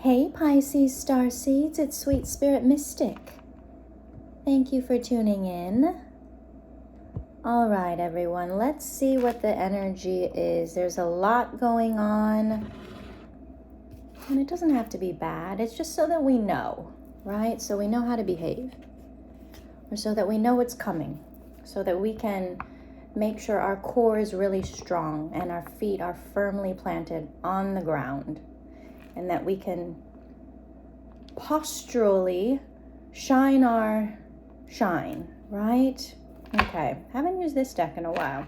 Hey Pisces Starseeds, it's Sweet Spirit Mystic. Thank you for tuning in. All right, everyone, let's see what the energy is. There's a lot going on, and it doesn't have to be bad. It's just so that we know, right? So we know how to behave, or so that we know what's coming, so that we can make sure our core is really strong and our feet are firmly planted on the ground, and that we can posturally shine our shine, right? Okay, haven't used this deck in a while.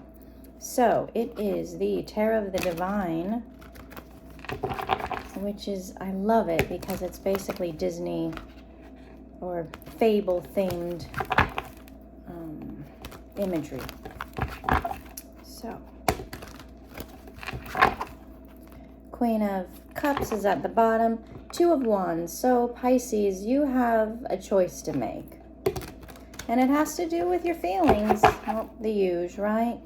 So it is the Tarot of the Divine, which is, I love it because it's basically Disney or fable themed imagery. So Queen of Cups is at the bottom, Two of Wands. So Pisces, you have a choice to make. And it has to do with your feelings. Well, the usual, right?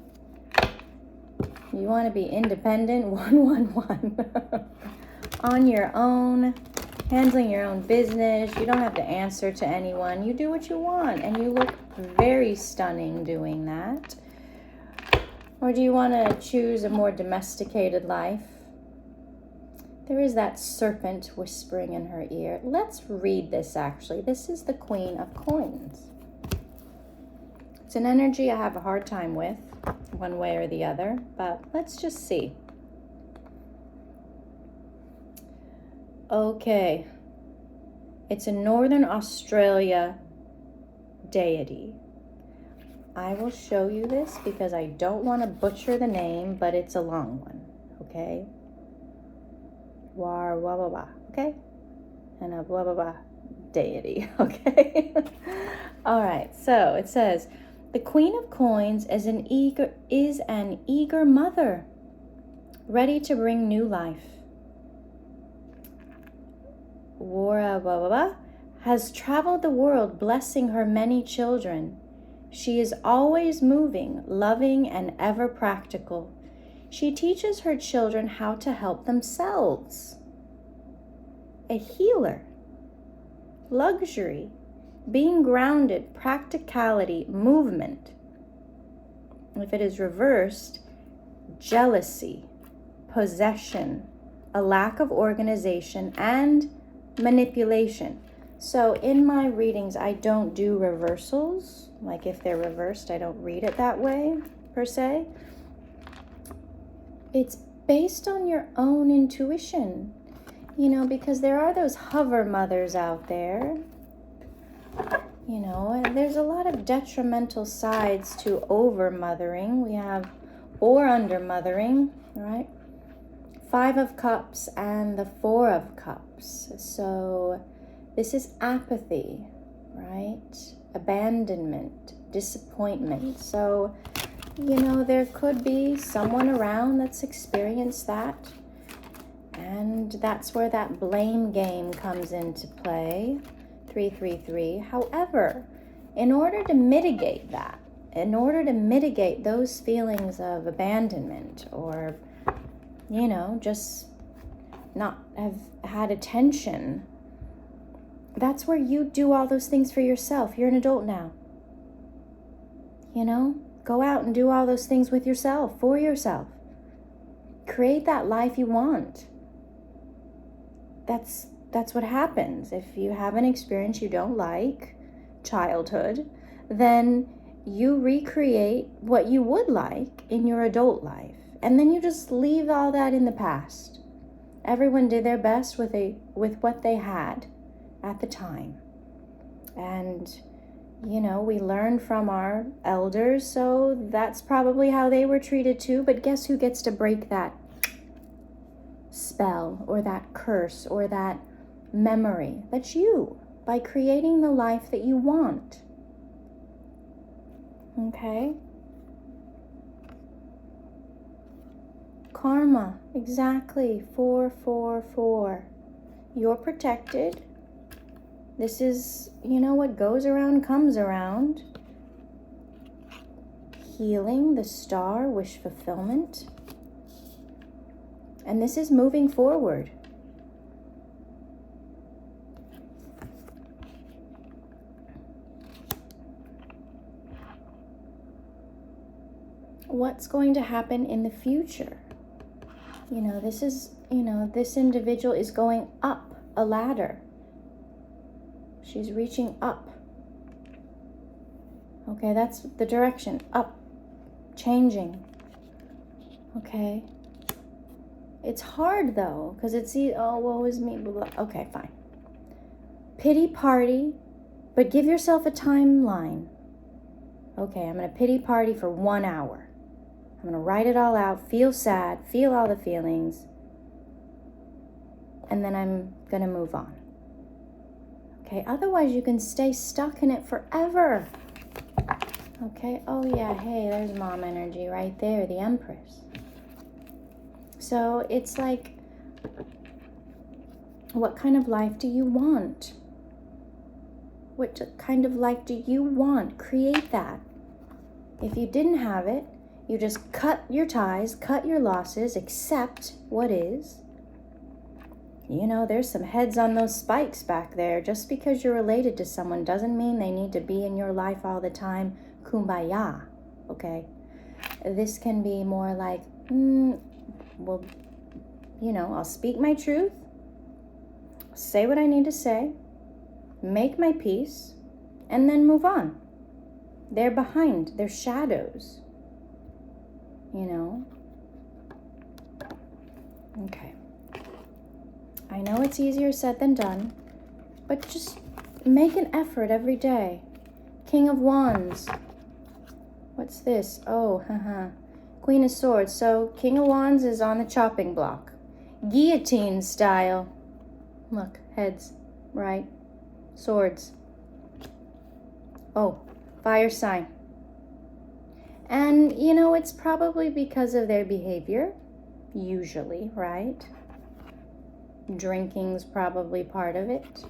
You want to be independent, 111. On your own, handling your own business. You don't have to answer to anyone. You do what you want, and you look very stunning doing that. Or do you want to choose a more domesticated life? There is that serpent whispering in her ear. Let's read this, actually. This is the Queen of Coins. It's an energy I have a hard time with, one way or the other, but let's just see. Okay. It's a Northern Australia deity. I will show you this because I don't want to butcher the name, but it's a long one, okay? War, blah, blah, blah, okay? And a blah, blah, blah deity, okay? All right, so it says, the Queen of Coins is an eager mother, ready to bring new life. Wara, blah, blah, blah, has traveled the world, blessing her many children. She is always moving, loving, and ever practical. She teaches her children how to help themselves. A healer, luxury, being grounded, practicality, movement. If it is reversed, jealousy, possession, a lack of organization, and manipulation. So in my readings, I don't do reversals. Like if they're reversed, I don't read it that way, per se. It's based on your own intuition, you know, because there are those hover mothers out there, you know, and there's a lot of detrimental sides to over mothering. We have or under mothering, right? Five of Cups and the Four of Cups. So this is apathy, right? Abandonment, disappointment. So, you know, there could be someone around that's experienced that. And that's where that blame game comes into play. 333. However, in order to mitigate that, in order to mitigate those feelings of abandonment or, you know, just not have had attention, that's where you do all those things for yourself. You're an adult now. You know, go out and do all those things with yourself, for yourself. Create that life you want. That's what happens. If you have an experience you don't like, childhood, then you recreate what you would like in your adult life. And then you just leave all that in the past. Everyone did their best with what they had at the time. And, you know, we learn from our elders, so that's probably how they were treated too. But guess who gets to break that spell or that curse or that memory? That's you, by creating the life that you want. Okay? Karma, exactly. 444. You're protected. This is, you know, what goes around comes around. Healing, the Star, wish fulfillment. And this is moving forward. what's going to happen in the future. You know, this is, this individual is going up a ladder. She's reaching up. Okay, that's the direction, up, changing. Okay. It's hard though, because it's, oh, woe is me, blah, blah. Okay, fine. Pity party, but give yourself a timeline. Okay, I'm going to pity party for 1 hour. I'm going to write it all out, feel sad, feel all the feelings, and then I'm going to move on. Okay, otherwise you can stay stuck in it forever. Okay, oh yeah, hey, there's mom energy right there, the Empress. So it's like, what kind of life do you want? What kind of life do you want? Create that. If you didn't have it, you just cut your ties, cut your losses, accept what is. You know, there's some heads on those spikes back there. Just because you're related to someone doesn't mean they need to be in your life all the time. Kumbaya, okay? This can be more like, well, I'll speak my truth, say what I need to say, make my peace, and then move on. They're behind, they're shadows, Okay. I know it's easier said than done, but just make an effort every day. King of Wands. What's this? Oh, Queen of Swords. So King of Wands is on the chopping block. Guillotine style. Look, heads, right? Swords. Oh, fire sign. And, it's probably because of their behavior, usually, right? Drinking's probably part of it.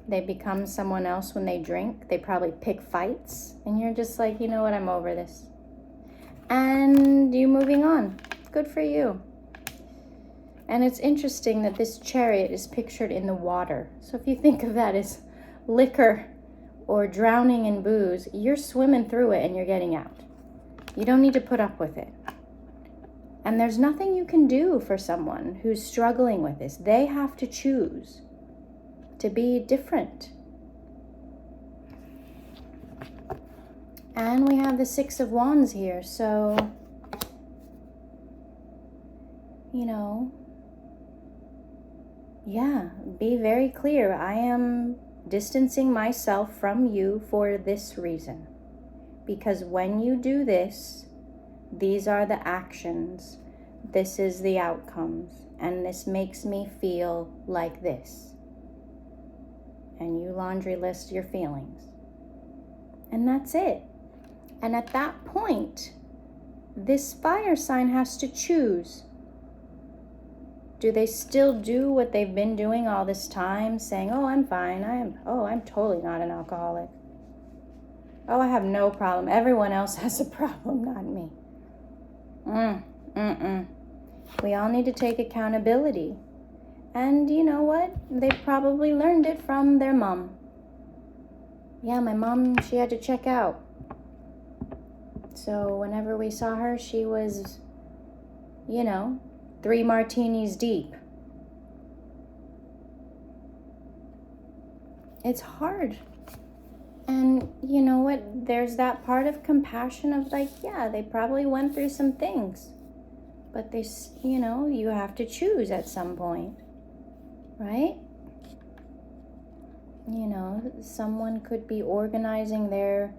They become someone else when they drink. They probably pick fights. And you're just like, you know what, I'm over this. And you're moving on. Good for you. And it's interesting that this chariot is pictured in the water. So if you think of that as liquor or drowning in booze, you're swimming through it and you're getting out. You don't need to put up with it. And there's nothing you can do for someone who's struggling with this. They have to choose to be different. And we have the Six of Wands here. So, yeah, be very clear. I am distancing myself from you for this reason. Because when you do this, these are the actions. This is the outcomes. And this makes me feel like this. And you laundry list your feelings. And that's it. And at that point, this fire sign has to choose. Do they still do what they've been doing all this time, saying, oh, I'm fine, I'm totally not an alcoholic. Oh, I have no problem. Everyone else has a problem, not me. We all need to take accountability. And you know what? They probably learned it from their mom. Yeah, my mom, she had to check out. So whenever we saw her, she was, 3 martinis deep. It's hard. And you know what? There's that part of compassion of like, yeah, they probably went through some things. But they, you have to choose at some point. Right? Someone could be organizing their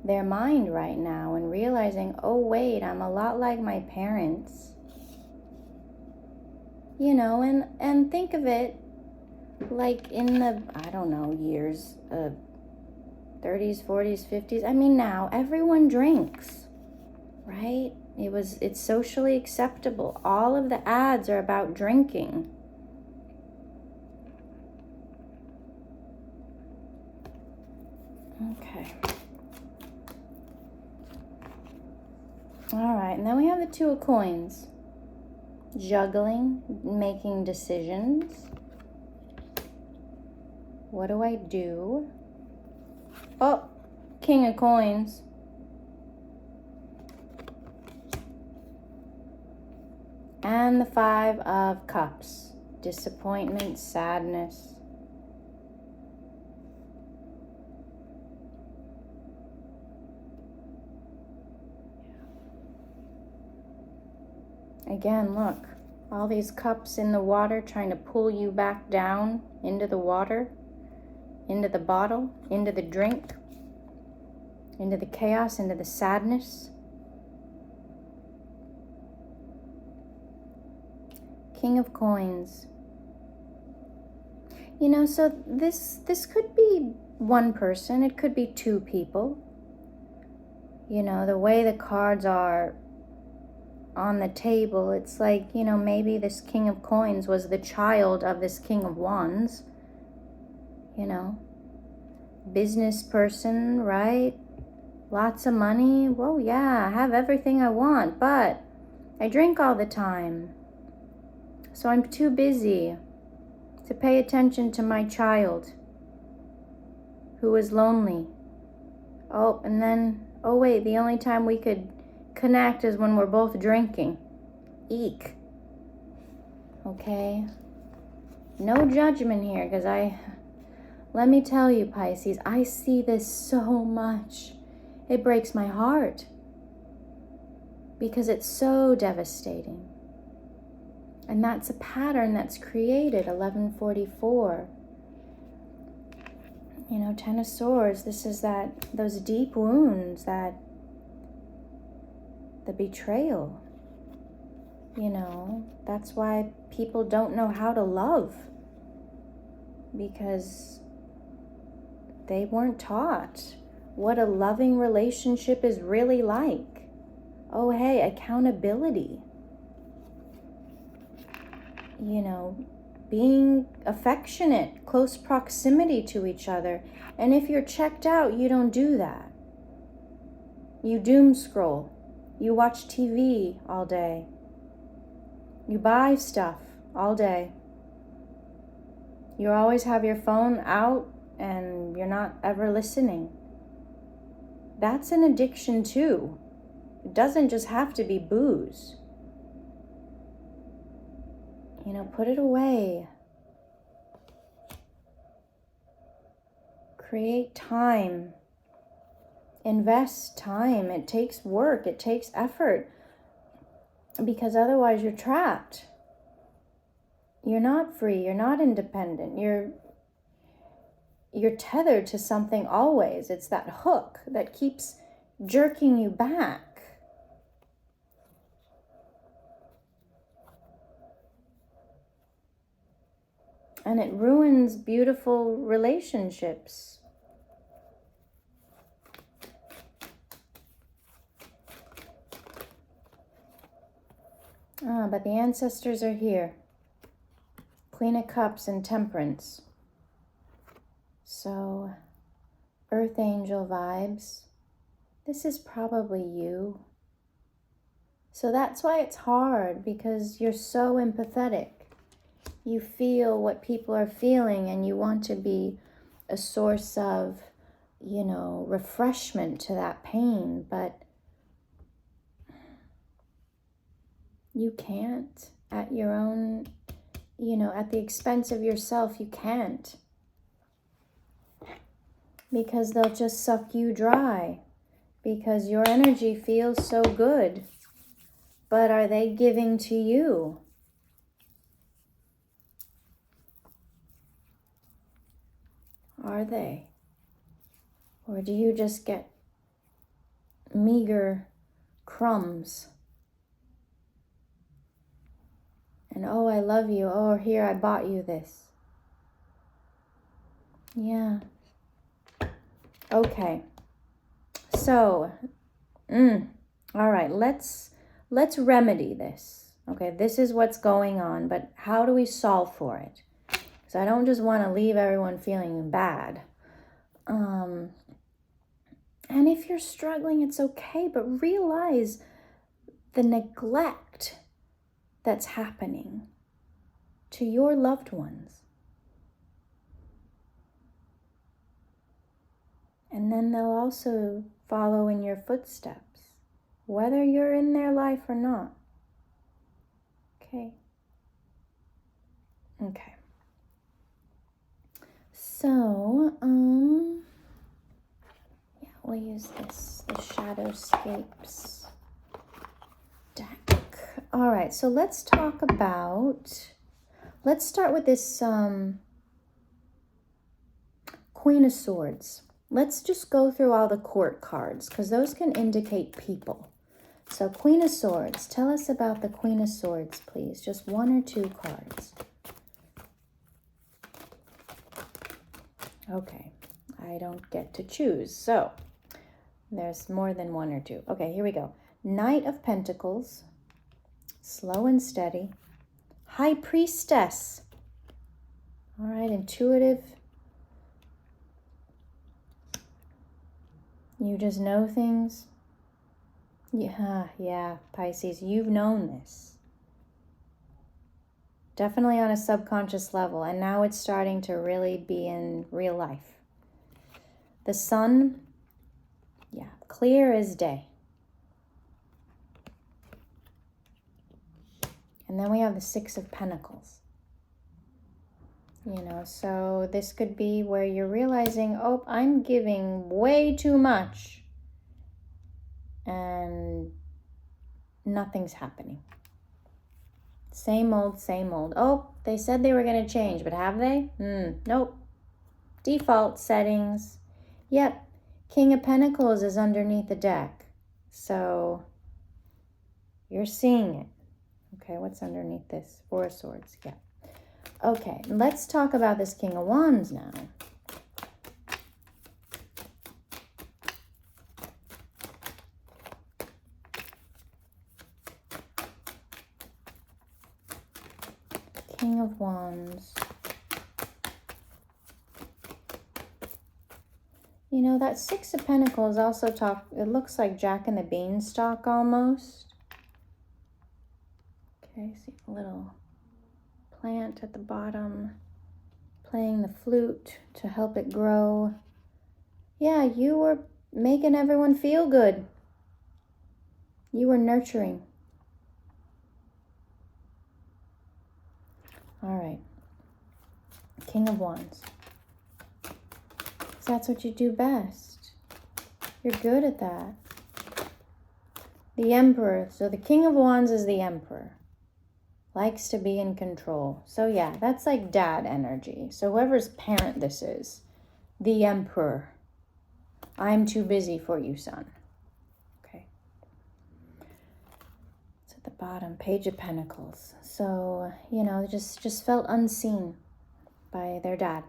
mind right now and realizing, oh wait, I'm a lot like my parents. And think of it like in the, years of 30s, 40s, 50s. Now everyone drinks, right? It's socially acceptable. All of the ads are about drinking. Okay. All right, and then we have the Two of Coins. Juggling, making decisions. What do I do? Oh, King of Coins. And the Five of Cups. Disappointment, sadness. Again, look. All these cups in the water trying to pull you back down into the water, into the bottle, into the drink, into the chaos, into the sadness. King of Coins. You know, so this could be one person. It could be two people. You know, the way the cards are on the table, it's like, you know, maybe this King of Coins was the child of this King of Wands. You know, business person, right? Lots of money. Well, yeah, I have everything I want, but I drink all the time. So I'm too busy to pay attention to my child who is lonely. Oh, and then, oh wait, the only time we could connect is when we're both drinking. Eek. Okay? No judgment here, because let me tell you, Pisces, I see this so much. It breaks my heart because it's so devastating. And that's a pattern that's created, 1144. You know, Ten of Swords, this is those deep wounds, the betrayal. You know, that's why people don't know how to love, because they weren't taught what a loving relationship is really like. Oh, hey, accountability. You know, being affectionate, close proximity to each other. And if you're checked out, you don't do that. You doom scroll. You watch TV all day. You buy stuff all day. You always have your phone out and you're not ever listening. That's an addiction too. It doesn't just have to be booze. You know, put it away. Create time. Invest time. It takes work. It takes effort. Because otherwise you're trapped. You're not free. You're not independent. You're tethered to something always. It's that hook that keeps jerking you back. And it ruins beautiful relationships. But the ancestors are here. Queen of Cups and Temperance. So, Earth Angel vibes. This is probably you. So that's why it's hard, because you're so empathetic. You feel what people are feeling and you want to be a source of, you know, refreshment to that pain, but you can't at your own, you know, at the expense of yourself. You can't, because they'll just suck you dry, because your energy feels so good, but are they giving to you? Are they? Or do you just get meager crumbs? And oh, I love you. Oh, here, I bought you this. Yeah. Okay. So, all right, let's remedy this. Okay, this is what's going on, but how do we solve for it? Because I don't just want to leave everyone feeling bad. And if you're struggling, it's okay, but realize the neglect that's happening to your loved ones. And then they'll also follow in your footsteps, whether you're in their life or not. Okay. Okay. So, yeah, we'll use this, the Shadowscapes deck. All right, so let's start with this Queen of Swords. Let's just go through all the court cards because those can indicate people. So Queen of Swords, tell us about the Queen of Swords, please. Just 1 or 2 cards. Okay, I don't get to choose. So there's more than 1 or 2. Okay, here we go. Knight of Pentacles, slow and steady. High Priestess. All right, intuitive. You just know things. Yeah, Pisces, you've known this. Definitely on a subconscious level, and now it's starting to really be in real life. The Sun, yeah, clear as day. And then we have the 6 of Pentacles. You know, so this could be where you're realizing, oh, I'm giving way too much. And nothing's happening. Same old, same old. Oh, they said they were going to change, but have they? Nope. Default settings. Yep. King of Pentacles is underneath the deck. So you're seeing it. Okay, what's underneath this? 4 of Swords. Yeah. Okay, let's talk about this King of Wands now. King of Wands. You know, that 6 of Pentacles also it looks like Jack and the Beanstalk almost. Okay, see a little plant at the bottom, playing the flute to help it grow. Yeah, you were making everyone feel good. You were nurturing. All right. King of Wands. That's what you do best. You're good at that. The Emperor. So the King of Wands is the Emperor. Likes to be in control. So yeah, that's like dad energy. So whoever's parent this is, the Emperor. I'm too busy for you, son. Okay. It's at the bottom, Page of Pentacles. So, you know, just felt unseen by their dad.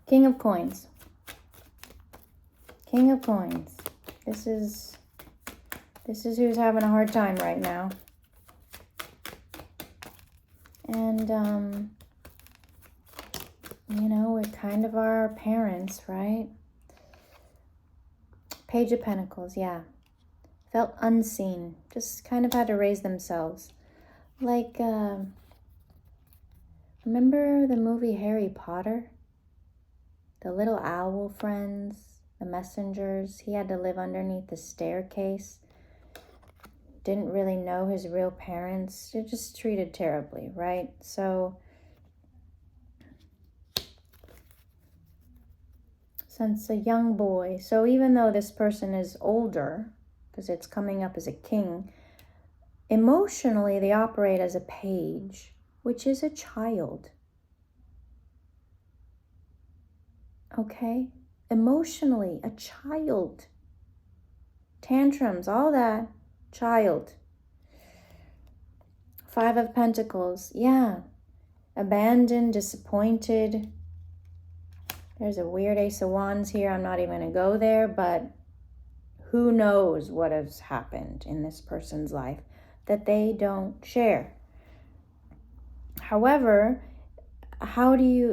King of Coins. King of Coins. This is who's having a hard time right now. And, you know, we're kind of our parents, right? Page of Pentacles, yeah. Felt unseen. Just kind of had to raise themselves. Like, remember the movie Harry Potter? The little owl friends, the messengers. He had to live underneath the staircase. Didn't really know his real parents. They're just treated terribly, right? So, since a young boy, so even though this person is older, because it's coming up as a king, emotionally they operate as a page, which is a child. Okay? Emotionally, a child. Tantrums, all that. Child. 5 of Pentacles. Yeah. Abandoned, disappointed. There's a weird Ace of Wands here. I'm not even going to go there, but who knows what has happened in this person's life that they don't share. However, how do you,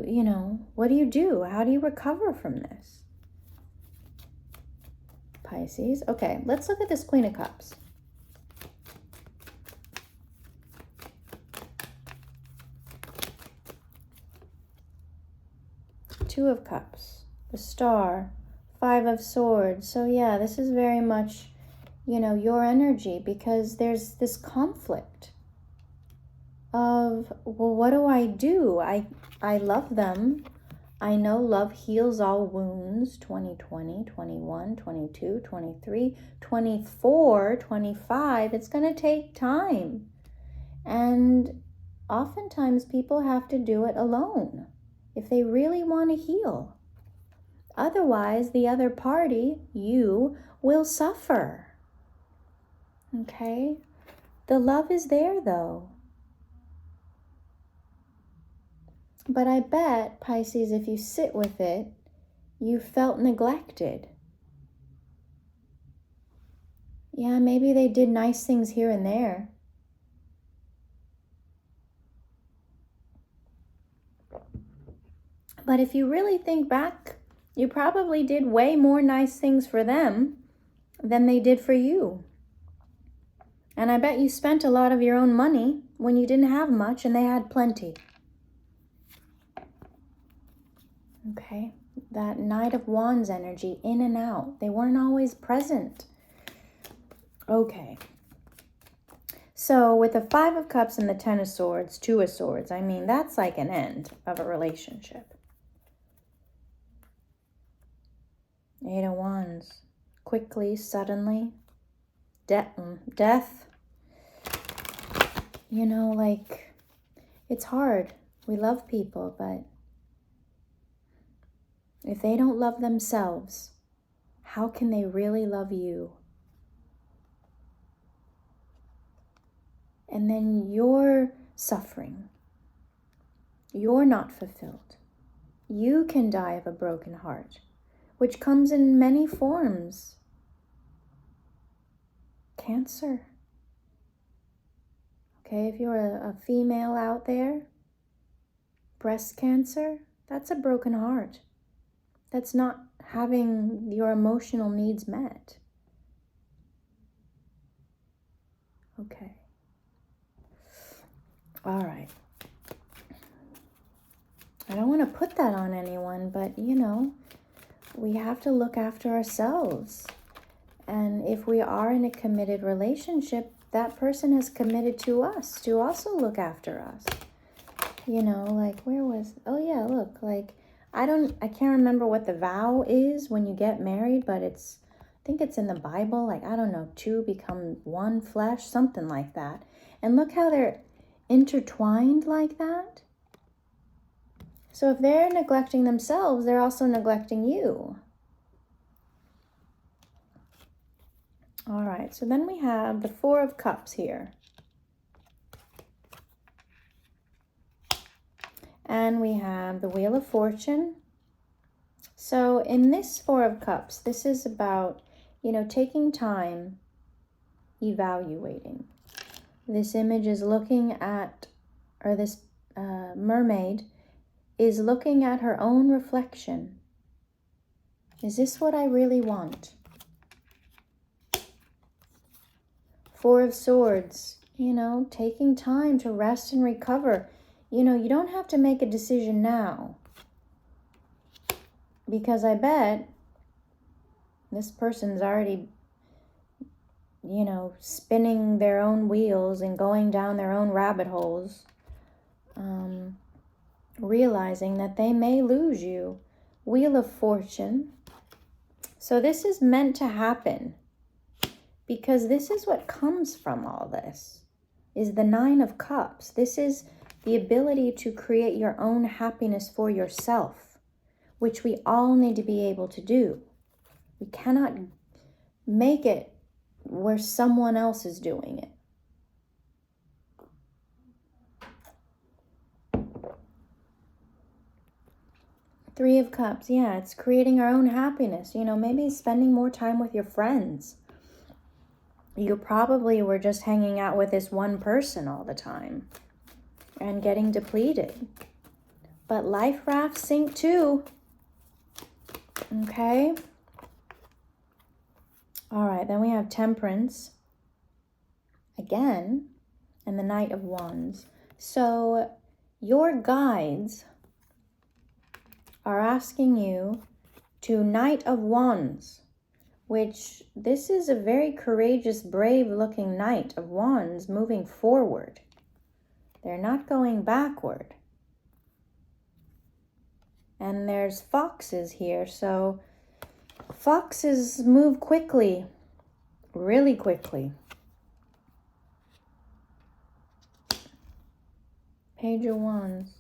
what do you do? How do you recover from this? Pisces. Okay, let's look at this Queen of Cups. Two of Cups, the Star, 5 of Swords. So yeah, this is very much, your energy, because there's this conflict of, well, what do? I love them. I know love heals all wounds. 2020, 21, 22, 23, 24, 25. It's going to take time. And oftentimes people have to do it alone if they really want to heal. Otherwise, the other party, you, will suffer. Okay? The love is there, though. But I bet, Pisces, if you sit with it, you felt neglected. Yeah, maybe they did nice things here and there. But if you really think back, you probably did way more nice things for them than they did for you. And I bet you spent a lot of your own money when you didn't have much and they had plenty. Okay, that Knight of Wands energy, in and out. They weren't always present. Okay. So with the Five of Cups and the Ten of Swords, Two of Swords, I mean, that's like an end of a relationship. Eight of Wands. Quickly, suddenly. Death. Like, it's hard. We love people, but if they don't love themselves, how can they really love you? And then you're suffering. You're not fulfilled. You can die of a broken heart, which comes in many forms. Cancer. Okay, if you're a female out there, breast cancer, that's a broken heart. That's not having your emotional needs met. Okay. All right. I don't want to put that on anyone, but we have to look after ourselves. And if we are in a committed relationship, that person has committed to us to also look after us. I can't remember what the vow is when you get married, but I think it's in the Bible, two become one flesh, something like that. And look how they're intertwined like that. So if they're neglecting themselves, they're also neglecting you. All right, so then we have the Four of Cups here. And we have the Wheel of Fortune. So in this Four of Cups, this is about, taking time, evaluating. This image is looking at, or this mermaid is looking at her own reflection. Is this what I really want? Four of Swords, taking time to rest and recover. You don't have to make a decision now. Because I bet this person's already, spinning their own wheels and going down their own rabbit holes, realizing that they may lose you. Wheel of Fortune. So this is meant to happen, because this is what comes from all this, is the Nine of Cups. This is the ability to create your own happiness for yourself, which we all need to be able to do. We cannot make it where someone else is doing it. Three of Cups, yeah, it's creating our own happiness. Maybe spending more time with your friends. You probably were just hanging out with this one person all the time and getting depleted. But life rafts sink too. Okay. All right, then we have Temperance again and the Knight of Wands. So your guides are asking you to Knight of Wands. which this is a very courageous, brave looking Knight of Wands moving forward. They're not going backward. And there's foxes here, so foxes move quickly, really quickly. Page of Wands.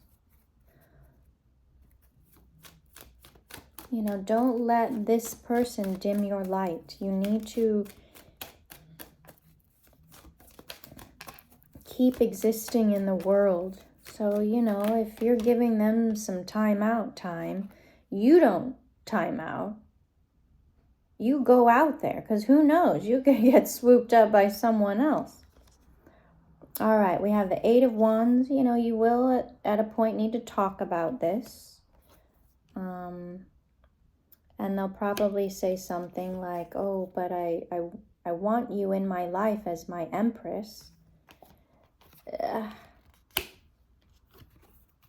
You know, don't let this person dim your light. You need to keep existing in the world. So, you know, if you're giving them some time out, you don't time out. You go out there, because who knows? You could get swooped up by someone else. All right, we have the Eight of Wands. You know, you will at a point need to talk about this. And they'll probably say something like, oh, but I want you in my life as my empress.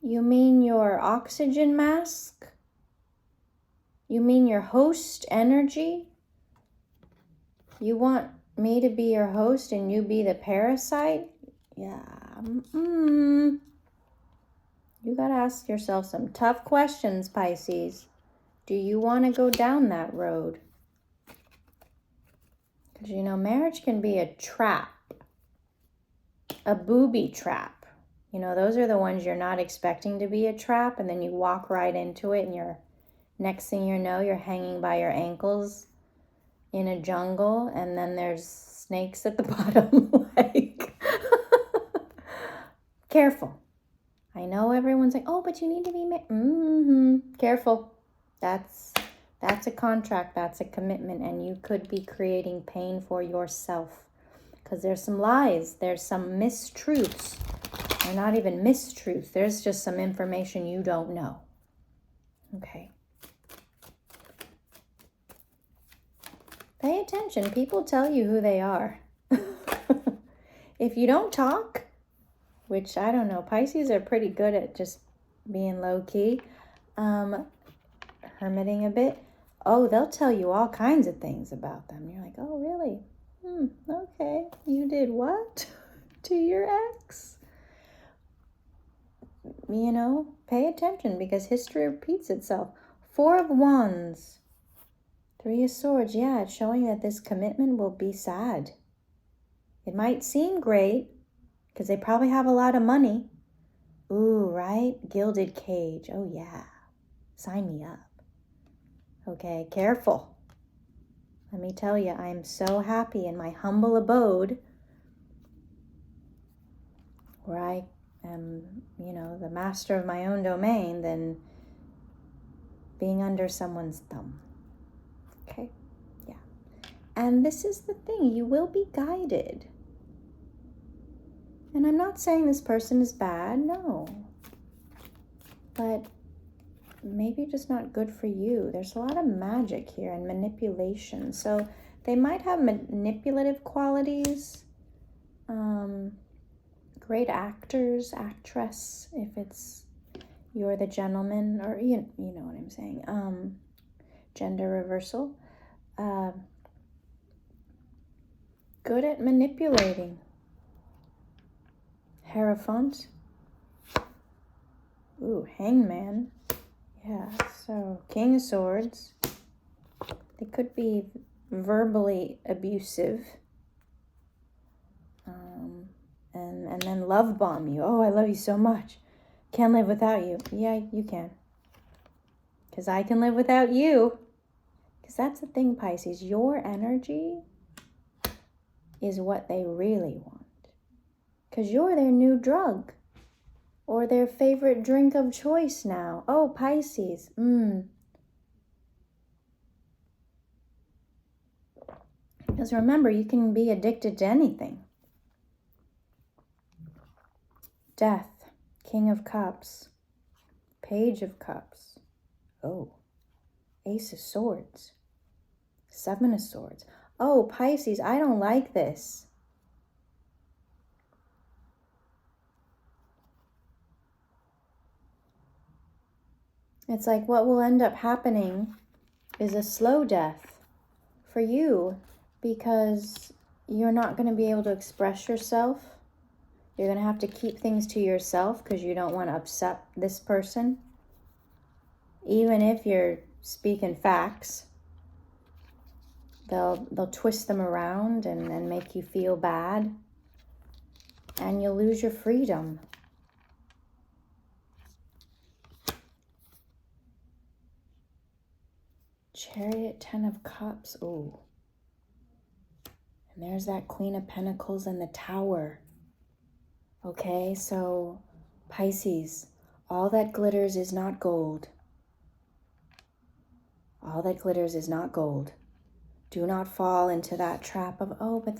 You mean your oxygen mask? You mean your host energy? You want me to be your host and you be the parasite? Yeah. You got to ask yourself some tough questions, Pisces. Do you want to go down that road? Because, you know, marriage can be a trap, a booby trap. You know, those are the ones you're not expecting to be a trap, and then you walk right into it, and next thing you know, you're hanging by your ankles in a jungle, and then there's snakes at the bottom. Like, careful. I know everyone's like, oh, but you need to be careful. That's a contract, that's a commitment, and you could be creating pain for yourself. Because there's some lies, there's some mistruths. Or not even mistruths, there's just some information you don't know. Okay. Pay attention, people tell you who they are. If you don't talk, which I don't know, Pisces are pretty good at just being low-key, hermiting a bit. Oh, they'll tell you all kinds of things about them. You're like, oh, really? Okay. You did what to your ex? You know, pay attention because history repeats itself. Four of Wands. Three of Swords. Yeah, it's showing that this commitment will be sad. It might seem great because they probably have a lot of money. Ooh, right? Gilded cage. Oh, yeah. Sign me up. Okay, careful. Let me tell you, I am so happy in my humble abode where I am, you know, the master of my own domain than being under someone's thumb. Okay? Yeah. And this is the thing, you will be guided. And I'm not saying this person is bad, no. But maybe just not good for you. There's a lot of magic here and manipulation. So they might have manipulative qualities. Great actors, actress, if you're the gentleman, or you know what I'm saying. Gender reversal. Good at manipulating. Hierophant. Ooh, Hangman. Yeah, so King of Swords. They could be verbally abusive. And then love bomb you. Oh, I love you so much. Can't live without you. Yeah, you can. Because I can live without you. Because that's the thing, Pisces. Your energy is what they really want. Because you're their new drug. Or their favorite drink of choice now. Oh, Pisces. Because remember, you can be addicted to anything. Death. King of Cups. Page of Cups. Oh. Ace of Swords. Seven of Swords. Oh, Pisces, I don't like this. It's like what will end up happening is a slow death for you, because you're not going to be able to express yourself. You're going to have to keep things to yourself because you don't want to upset this person. Even if you're speaking facts, they'll twist them around and make you feel bad, and you'll lose your freedom. Chariot, 10 of Cups. Ooh. And there's that Queen of Pentacles and the Tower. Okay, so Pisces, all that glitters is not gold. All that glitters is not gold. Do not fall into that trap of, oh, but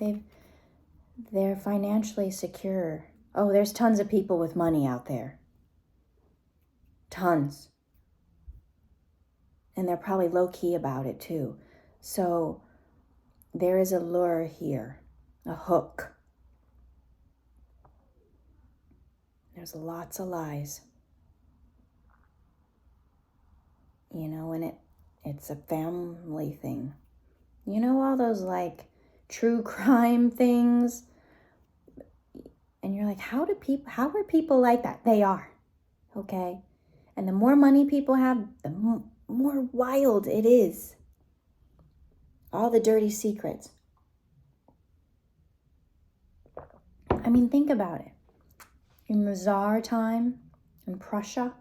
they're financially secure. Oh, there's tons of people with money out there. Tons. And they're probably low-key about it too. So there is a lure here, a hook. There's lots of lies. You know, and it's a family thing. You know, all those like true crime things. And you're like, how are people like that? They are. Okay? And the more money people have, the more wild it is. All the dirty secrets. I mean, think about it. In the Tsar time, in Prussia,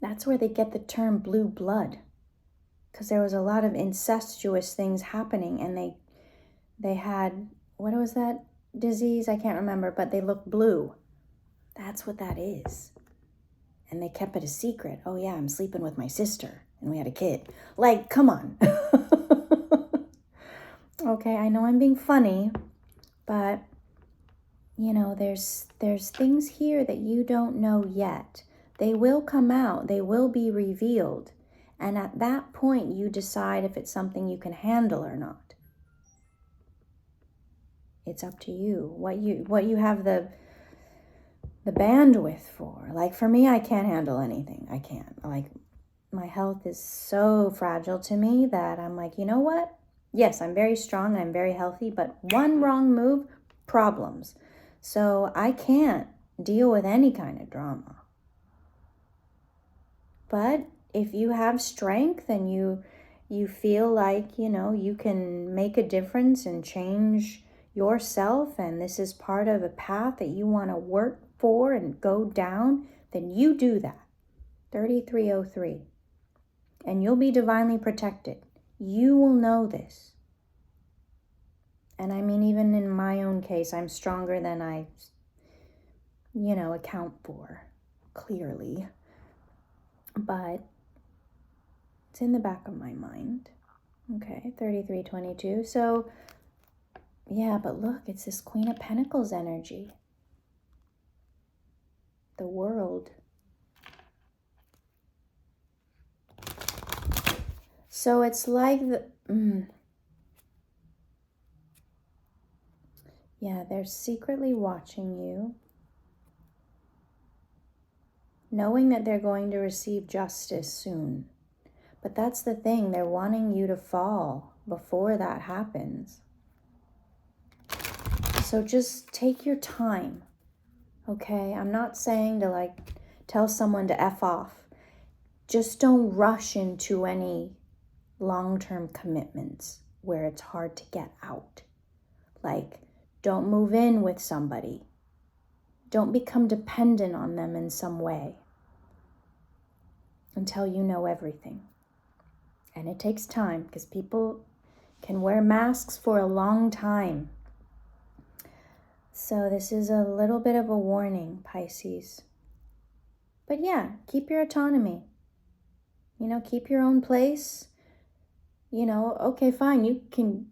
that's where they get the term blue blood. Because there was a lot of incestuous things happening, and they had, what was that disease? I can't remember, but they looked blue. That's what that is. And they kept it a secret. Oh yeah, I'm sleeping with my sister, and we had a kid. Like, come on. Okay, I know I'm being funny, but you know, there's things here that you don't know yet. They will come out. They will be revealed. And at that point, you decide if it's something you can handle or not. It's up to you. What you have the bandwidth for. Like for me, I can't handle anything. I can't. Like my health is so fragile to me that I'm like, you know what? Yes, I'm very strong and I'm very healthy, but one wrong move, problems. So I can't deal with any kind of drama. But if you have strength and you feel like, you know, you can make a difference and change yourself, and this is part of a path that you want to work for and go down, then you do that. 3303. And you'll be divinely protected. You will know this. And I mean, even in my own case, I'm stronger than I, account for, clearly. But it's in the back of my mind. Okay, 3322. So, yeah, but look, it's this Queen of Pentacles energy. The World. So it's like yeah, they're secretly watching you, knowing that they're going to receive justice soon. But that's the thing, they're wanting you to fall before that happens. So just take your time, okay? I'm not saying to tell someone to F off. Just don't rush into any long-term commitments where it's hard to get out. Don't move in with somebody. Don't become dependent on them in some way until you know everything. And it takes time because people can wear masks for a long time. So this is a little bit of a warning, Pisces. But yeah, keep your autonomy. Keep your own place. Okay, fine, you can...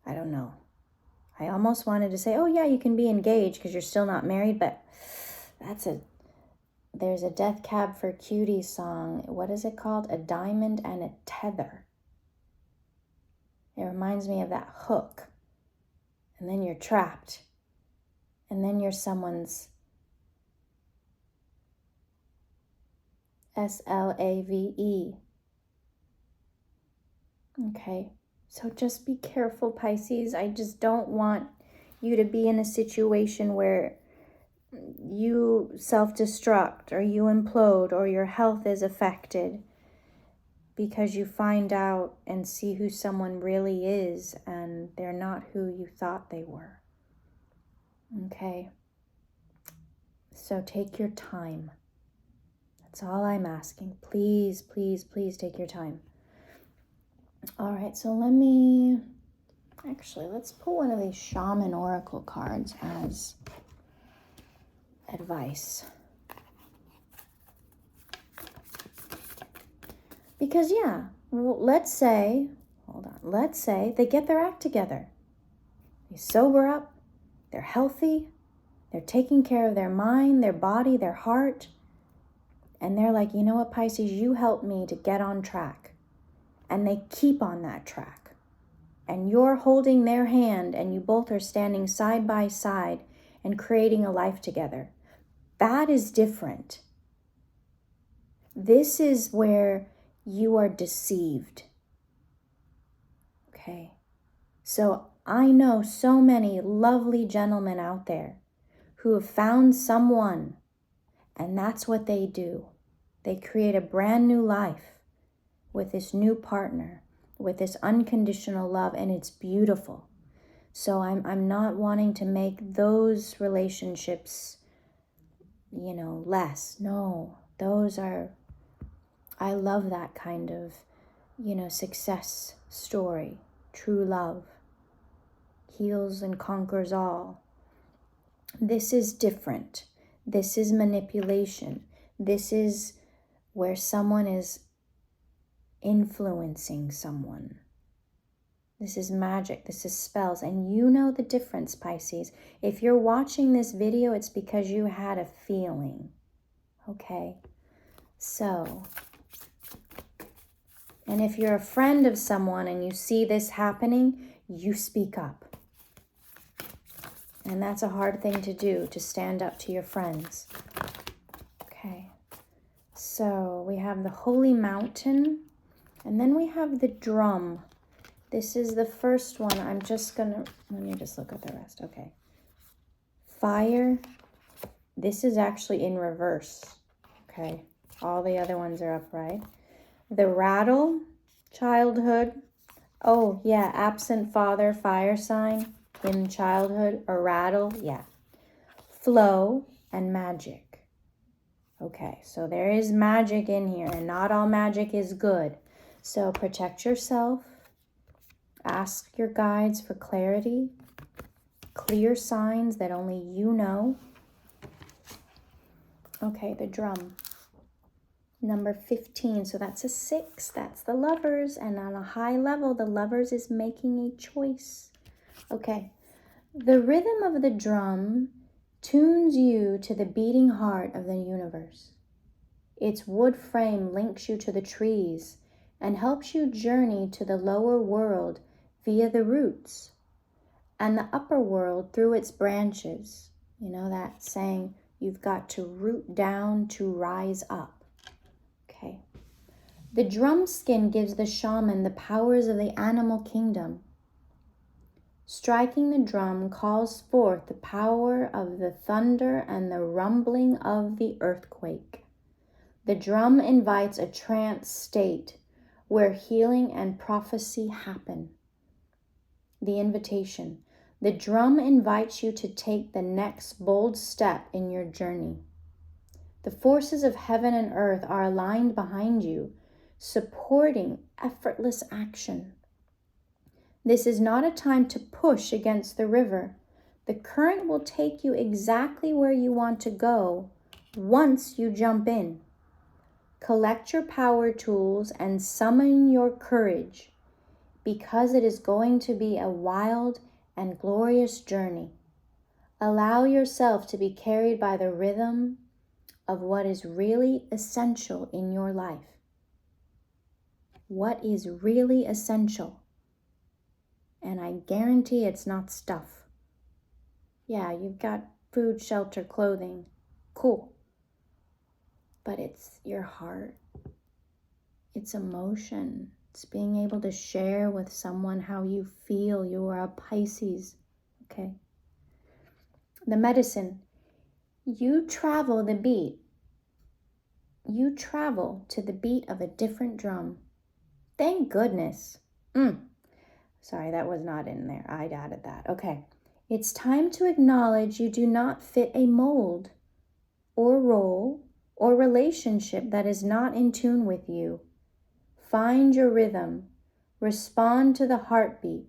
I don't know. I almost wanted to say, oh yeah, you can be engaged because you're still not married, but there's a Death Cab for Cutie song. What is it called? A Diamond and a Tether. It reminds me of that hook. And then you're trapped. And then you're someone's slave. Okay, so just be careful, Pisces. I just don't want you to be in a situation where you self-destruct or you implode or your health is affected because you find out and see who someone really is and they're not who you thought they were. Okay, so take your time. That's all I'm asking. Please, please, please take your time. All right, so let's pull one of these Shaman Oracle cards as advice. Because let's say they get their act together. They sober up, they're healthy, they're taking care of their mind, their body, their heart, and they're like, you know what, Pisces, you helped me to get on track. And they keep on that track. And you're holding their hand and you both are standing side by side and creating a life together. That is different. This is where you are deceived. Okay. So I know so many lovely gentlemen out there who have found someone, and that's what they do. They create a brand new life with this new partner, with this unconditional love, and it's beautiful. So I'm not wanting to make those relationships, less. No, I love that kind of, success story, true love, heals and conquers all. This is different. This is manipulation. This is where someone is influencing someone. This is magic. This is spells. And you know the difference, Pisces. If you're watching this video, it's because you had a feeling. Okay? So, and if you're a friend of someone and you see this happening, you speak up. And that's a hard thing to do, to stand up to your friends. Okay. So we have the Holy Mountain, and then we have the Drum. This is the first one. Let me just look at the rest. Okay. Fire. This is actually in reverse. Okay. All the other ones are upright. The Rattle, childhood. Oh, yeah, absent father, fire sign in childhood. A rattle, yeah. Flow and magic. Okay, so there is magic in here, and not all magic is good. So protect yourself. Ask your guides for clarity. Clear signs that only you know. Okay, the Drum. Number 15, so that's a 6. That's the Lovers, and on a high level, the Lovers is making a choice. Okay, the rhythm of the drum tunes you to the beating heart of the universe. Its wood frame links you to the trees and helps you journey to the lower world via the roots and the upper world through its branches. You know that saying, you've got to root down to rise up. Okay. The drum skin gives the shaman the powers of the animal kingdom. Striking the drum calls forth the power of the thunder and the rumbling of the earthquake. The drum invites a trance state where healing and prophecy happen. The invitation. The drum invites you to take the next bold step in your journey. The forces of heaven and earth are aligned behind you, supporting effortless action. This is not a time to push against the river. The current will take you exactly where you want to go once you jump in. Collect your power tools and summon your courage, because it is going to be a wild and glorious journey. Allow yourself to be carried by the rhythm of what is really essential in your life. What is really essential? And I guarantee it's not stuff. Yeah, you've got food, shelter, clothing. Cool. But it's your heart. It's emotion. It's being able to share with someone how you feel. You are a Pisces, okay? The medicine. You travel the beat. You travel to the beat of a different drum. Thank goodness. Sorry, that was not in there. I added that. Okay. It's time to acknowledge you do not fit a mold or role or relationship that is not in tune with you. Find your rhythm. Respond to the heartbeat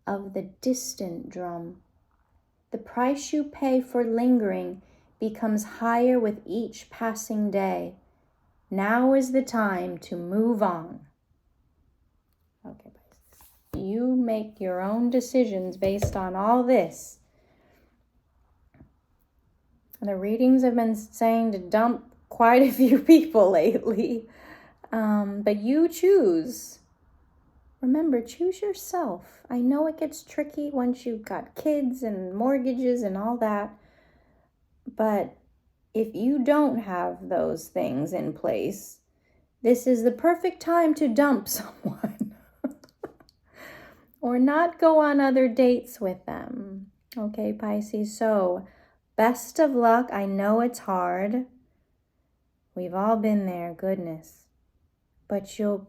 of the distant drum. The price you pay for lingering becomes higher with each passing day. Now is the time to move on. Okay, you make your own decisions based on all this. The readings have been saying to dump quite a few people lately. But you choose. Remember, choose yourself. I know it gets tricky once you've got kids and mortgages and all that. But if you don't have those things in place, this is the perfect time to dump someone. Or not go on other dates with them. Okay, Pisces? So, best of luck. I know it's hard. We've all been there, goodness. But you'll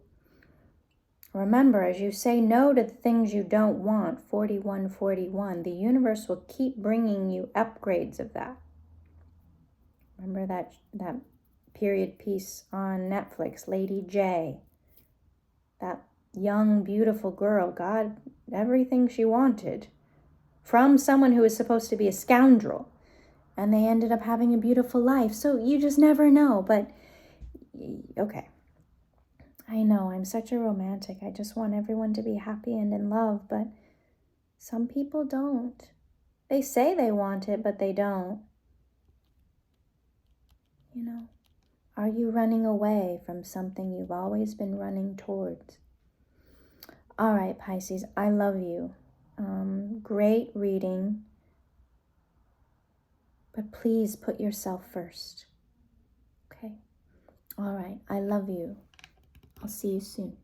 remember, as you say no to the things you don't want, 4141, the universe will keep bringing you upgrades of that. Remember that period piece on Netflix, Lady J? That young, beautiful girl got everything she wanted from someone who was supposed to be a scoundrel. And they ended up having a beautiful life. So you just never know. But, okay. I know, I'm such a romantic. I just want everyone to be happy and in love. But some people don't. They say they want it, but they don't. You know, are you running away from something you've always been running towards? All right, Pisces, I love you. Great reading. But please put yourself first. Okay? All right, I love you. I'll see you soon.